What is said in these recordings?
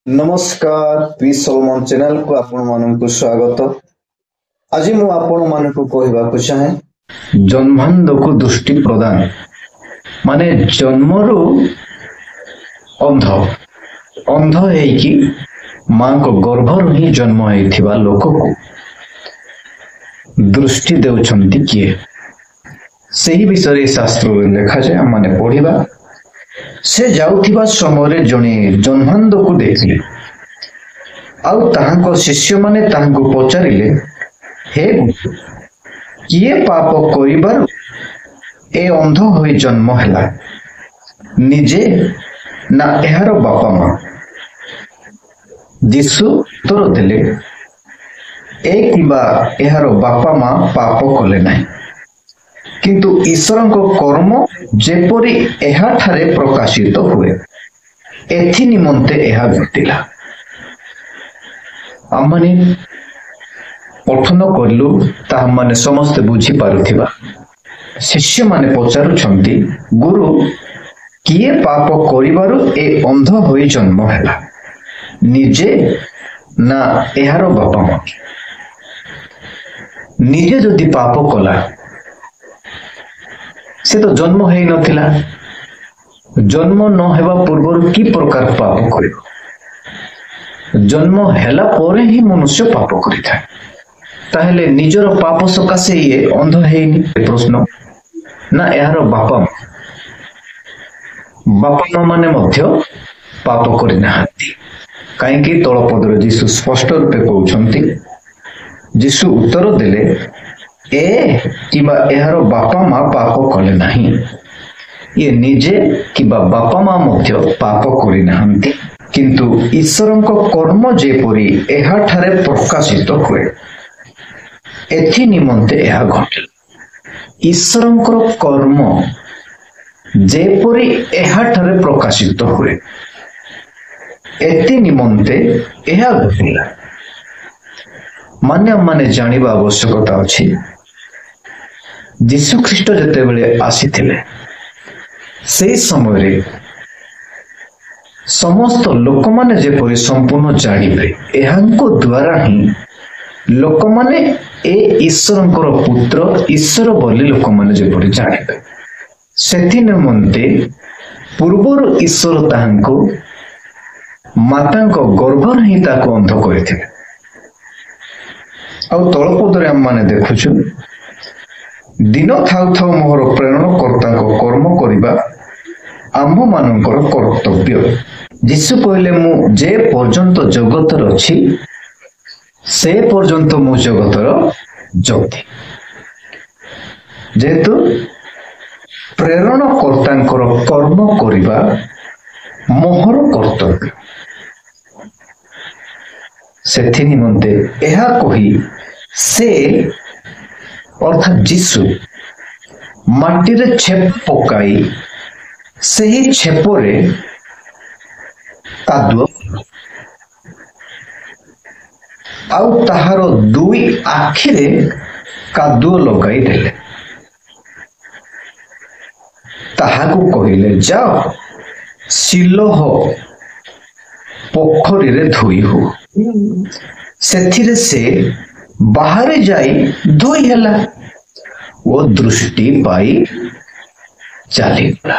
नमस्कार P Salman channel को आपण मानक स्वागत। आज मु आपण मानक कहवाक चाहे जन्मांध को दृष्टि प्रदान माने जन्मरु अंध अंध है मां को गर्भर ही जन्म होइथिबा लोक को दृष्टि देउछंती किए सही विषय शास्त्र लिखा जाए माने पढ़िबा। से जाउथिबा समय जने जन्मांध को देखले आउ ताहांको शिष्य माने ताहांको पचारिले, हे किए पाप करिबार ए अंध होई जन्म हैला, निजे ना एहार बापा मां? यीशु उत्तर देले, ए किबा एहार बापा मां पाप कले नाही, किंतु ईश्वर को कर्म जेपरी एहा ठारे प्रकाशित हुए एथि निमंते एहा घटिला। आमने पठन करलु ता माने समस्त बुझी पारुथिबा। शिष्य माने पचारुछंती, गुरु किए पाप करिबारु ए अंध होई जन्म हैला, निजे ना एहार बापा मां? निजे जदि पाप कला से तो जन्म है नथिला, जन्म न हेबा पूर्व कि प्रकार पाप करिबो? जन्म हेला परे ही मनुष्य पाप करिथाय, ताहेले निजर पाप सकाशे ये अंध हेनी? प्रश्न ना यार बापा बापा माने मध्य पाप करि नाहांती, काहेकि तळ पदर यीशु स्पष्ट रूपे कहउछंती। यीशु उत्तर देले, ए किबा एहार बापा मां पाप कले नाही, ये निजे किबा बापा मां मध्य पाप करि नाहांती, किंतु ईश्वरଙ୍କ कर्म जेपरी एहा ठारे प्रकाशित हुए एथि निमंते एहा घटिला। ईश्वरଙ୍କ कर्म जेपरी एहा ठारे प्रकाशित हुए एथि निमंते एहा घटिला। माने जानिबा आवश्यकता अछि, यीशु ख्रीष्ट जते बेले आसीथिले से समय रे समस्त लोक माने जेपरि संपूर्ण जानिबे, एहांको द्वारा ही लोक माने ए ईश्वरंकर पुत्र ईश्वर बोली लोक माने जेपरि जानिबे, सेथि निमंते पूर्वर ईश्वर ताहांको मातांको गर्भर ही ताको अंध करिथिले। आ तळपदरे हम माने देखुछु, दिन थाउ थाउ मोहर प्रेरण कर्ता कर्म करिबा आम्भ मानकर कर्तव्य। यीशु कहले, मु जे पर्यंत जगतर अछि से पर्यंत मु जगतर ज्योति। जेतु प्रेरण कर्तांकर कर्म करिबा मोहर कर्तव्य, सेथि निमंते एहा कहि से अर्थात यीशु माटी रे छेप पकाई सही छेपरे कादुआ आउ ताहार दुई आखिरे कादुआ लगाई देले, ताहाकु कहिले, जाओ सिलोह पोखरी रे धोई हो। सेथिरे से बाहर जाई धोई हैला, वो दृष्टि पाई चलीगला।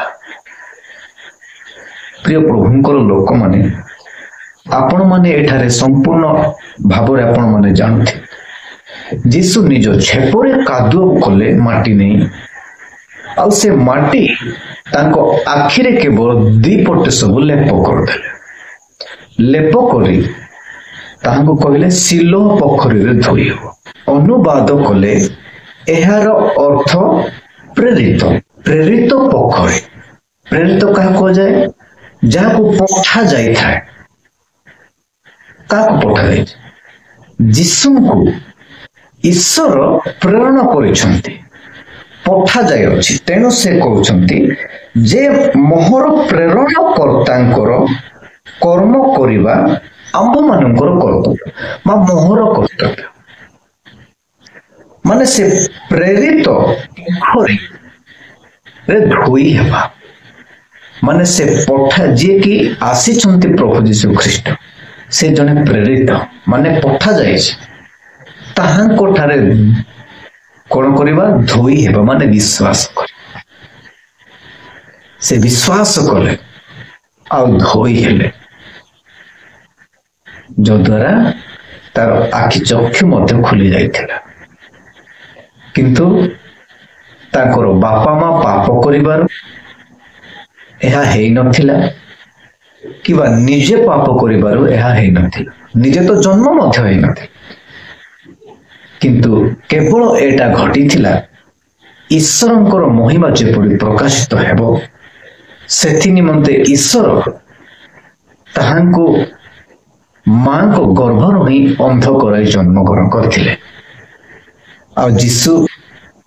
प्रिय प्रभुंकर लोक माने आपण माने एठारे संपूर्ण भावरे आपण माने जानते, यीशु निज छेपरे कादुआ कले माटी नहीं, आउ से माटी तांको आखिरे केवल दीपटे सब लेप करदेले, लेप करी ताहांको कहले सिलो पोखरी रे धोई हो। अनुवाद कले एहार अर्थ प्रेरित, प्रेरित पोखरी। प्रेरित क्या कह जाए? जहाँ को पठा जाए था, क्या पठा जाए? यीशु को ईश्वर प्रेरणा करिसंती, पठा जाए अछि, तेणु से कहउछंती जे मोहर प्रेरण कर्तांकर कर्म करिबा आम्भ मानकर कर्तव्य मा मोहर कर्तव्य। माने से प्रेरित पोखरी रे धोई हेबा, माने से पठा जे कि आसी प्रभु यीशु ख्रीष्ट से जने प्रेरित माने पठा जाए ताहांको ठारे कौन करिबा धोई हेबा माने विश्वास कर से विश्वास कले आ धोई हेले जो द्वारा तार आखि चक्षु मध्य खुली जाइथिला किंतु ताकर बापा माँ पाप करिबार एहा हेई नथिला किबा निजे पाप करिबार एहा हेई नथिला निजे तो जन्म मध्य हेई नथिला किंतु केवल एटा घटिथिला ईश्वरंकर महिमा जेपरि प्रकाशित हेबो सेथि निमंते ईश्वर ताहांको मां को गर्भर ही अंध कराई जन्म ग्रहण करथिले आ जीसु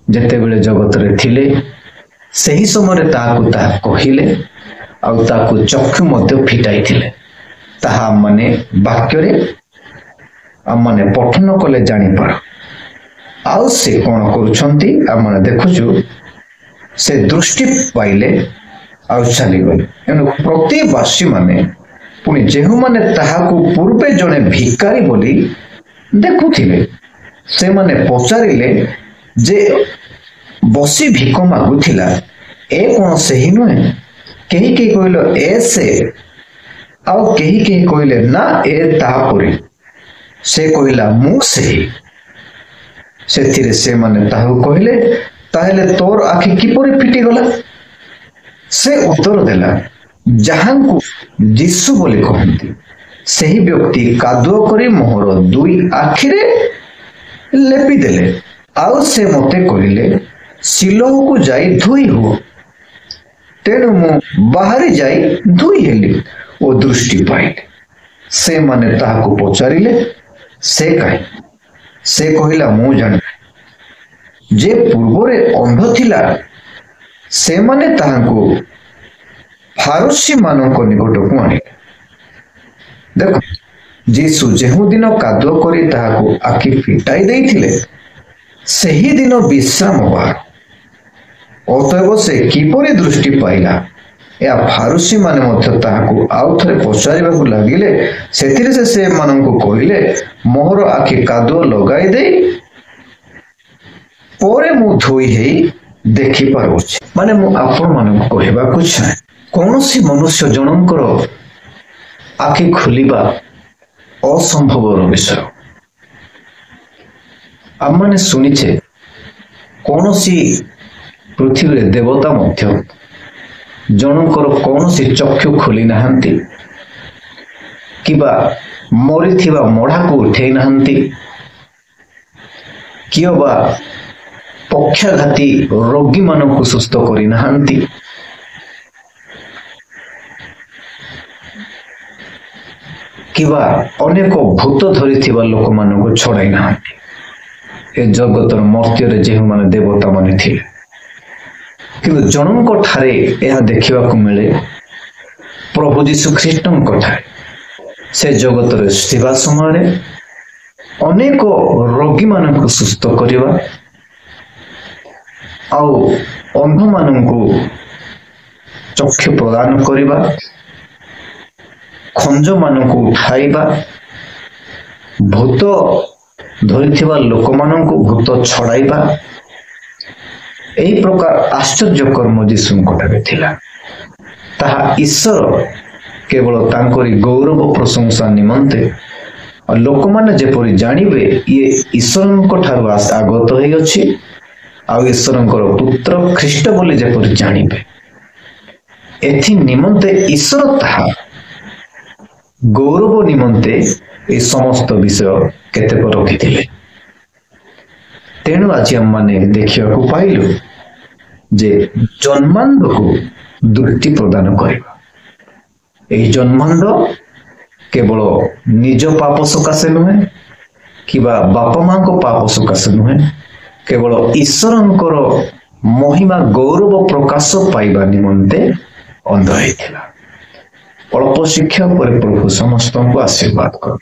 जेते बेले जगत रे थिले सही समय ताकू ता कहिले आ ताकू चक्षु मध्य फिटाई थिले ताहा माने वाक्य रे आ माने पठन कले जानि पार आउ से कोन करूछंती आ माने देखुछु से दृष्टि पाइले आ चली गले एनु प्रतिवासी माने पुणी जेहु माने ताहाकू पूर्वे जने भिकारी बोली देखुथिले से माने पचारिले जे बसी भिक मागुथिला ए कोन सही नुहे केही केही कहलो ए से आउ केही केही कहले ना ए तापुरी से कहला मु सही सेथिरे से माने ताहु कहले ताहेले तोर आखि किपरि फिटी गला से उत्तर देला जहांकू जीसु बोली कहती सही व्यक्ति कादुओ करी मोहर दुई आखिरे लेपी देले आउ से मते कहले सिलोह को जाई धोई हो तेणु मु बाहरी जाई धोई हेली ओ दृष्टि पाइले से माने ताहाकू पचारिले से काई से कहला मु जान जे पूर्वरे अंध थिला से माने ताहाकू फारसी मानक निकट को आने देखो जीसु जेहु दिन कादुओ करी ताहाकू आखि फिटाई देइथिले सही दिन विश्राम बार अतएव से किपरि दृष्टि पाइला या फारसी माने मध्य ताहाकू आउ थरे पचारिबाकू लागिले सेथिरे से माननकू कहिले मोहर आखि कादुओ लगाई दे पोरे मु धोई हेई देखि पारुछि माने मु आपण माननकू कहबाकू चाहे कौन सी मनुष्य जनकर आखि खुलिबा असंभव विषय आम मैंने शुणीचे कौन सी पृथ्वी देवता मध्य जनकर कौन सी चक्षु खोली नहांती किबा मरी थिबा मढ़ा को उठे नहांती किबा पक्षाघाती रोगी मानक सुस्थ करी नहांती किबा अनेक भूत धरी थिबा लोक मानक छड़ाई नहांती ए जगतर मर्त्य जेहु माने देवता माने थिले किंतु जनक ठारे यह देखा मिले प्रभु जीशु ख्रीष्टन ठारे से जगत थिबा समय अनेक रोगी मानक सुस्थ करवा आउ अंध मानक चक्षु प्रदान करवा खंज मानक उठाइबा भूत धरी लोक मानक भूत छड़ाइबा एही प्रकार आश्चर्य कर्म जीशुंकटारे थिला ताहा ईश्वर केवल तांकरी गौरव प्रशंसा निमंते और लोक माने जेपरि जानिबे ये ईश्वरंक ठारु आगत होई अछि आ ईश्वरंकर पुत्र ख्रीष्ट बोली जेपरि जानिबे एथि निमंते ईश्वर ताहा गौरव निमंते ए समस्त विषय केते पर रखिथिले तेणु आज हम माने देखिया को पाइलु जे जन्मांध को दृष्टि प्रदान करबा एही जन्मांध केवल निज पाप सकाशे नुहे किबा बापा मां को पाप सकाशे नुहे केवल ईश्वरंकर महिमा गौरव प्रकाश पाइबा निमंते अंध होइथिला अल्प शिक्षा पर प्रभु समस्त को आशीर्वाद कर।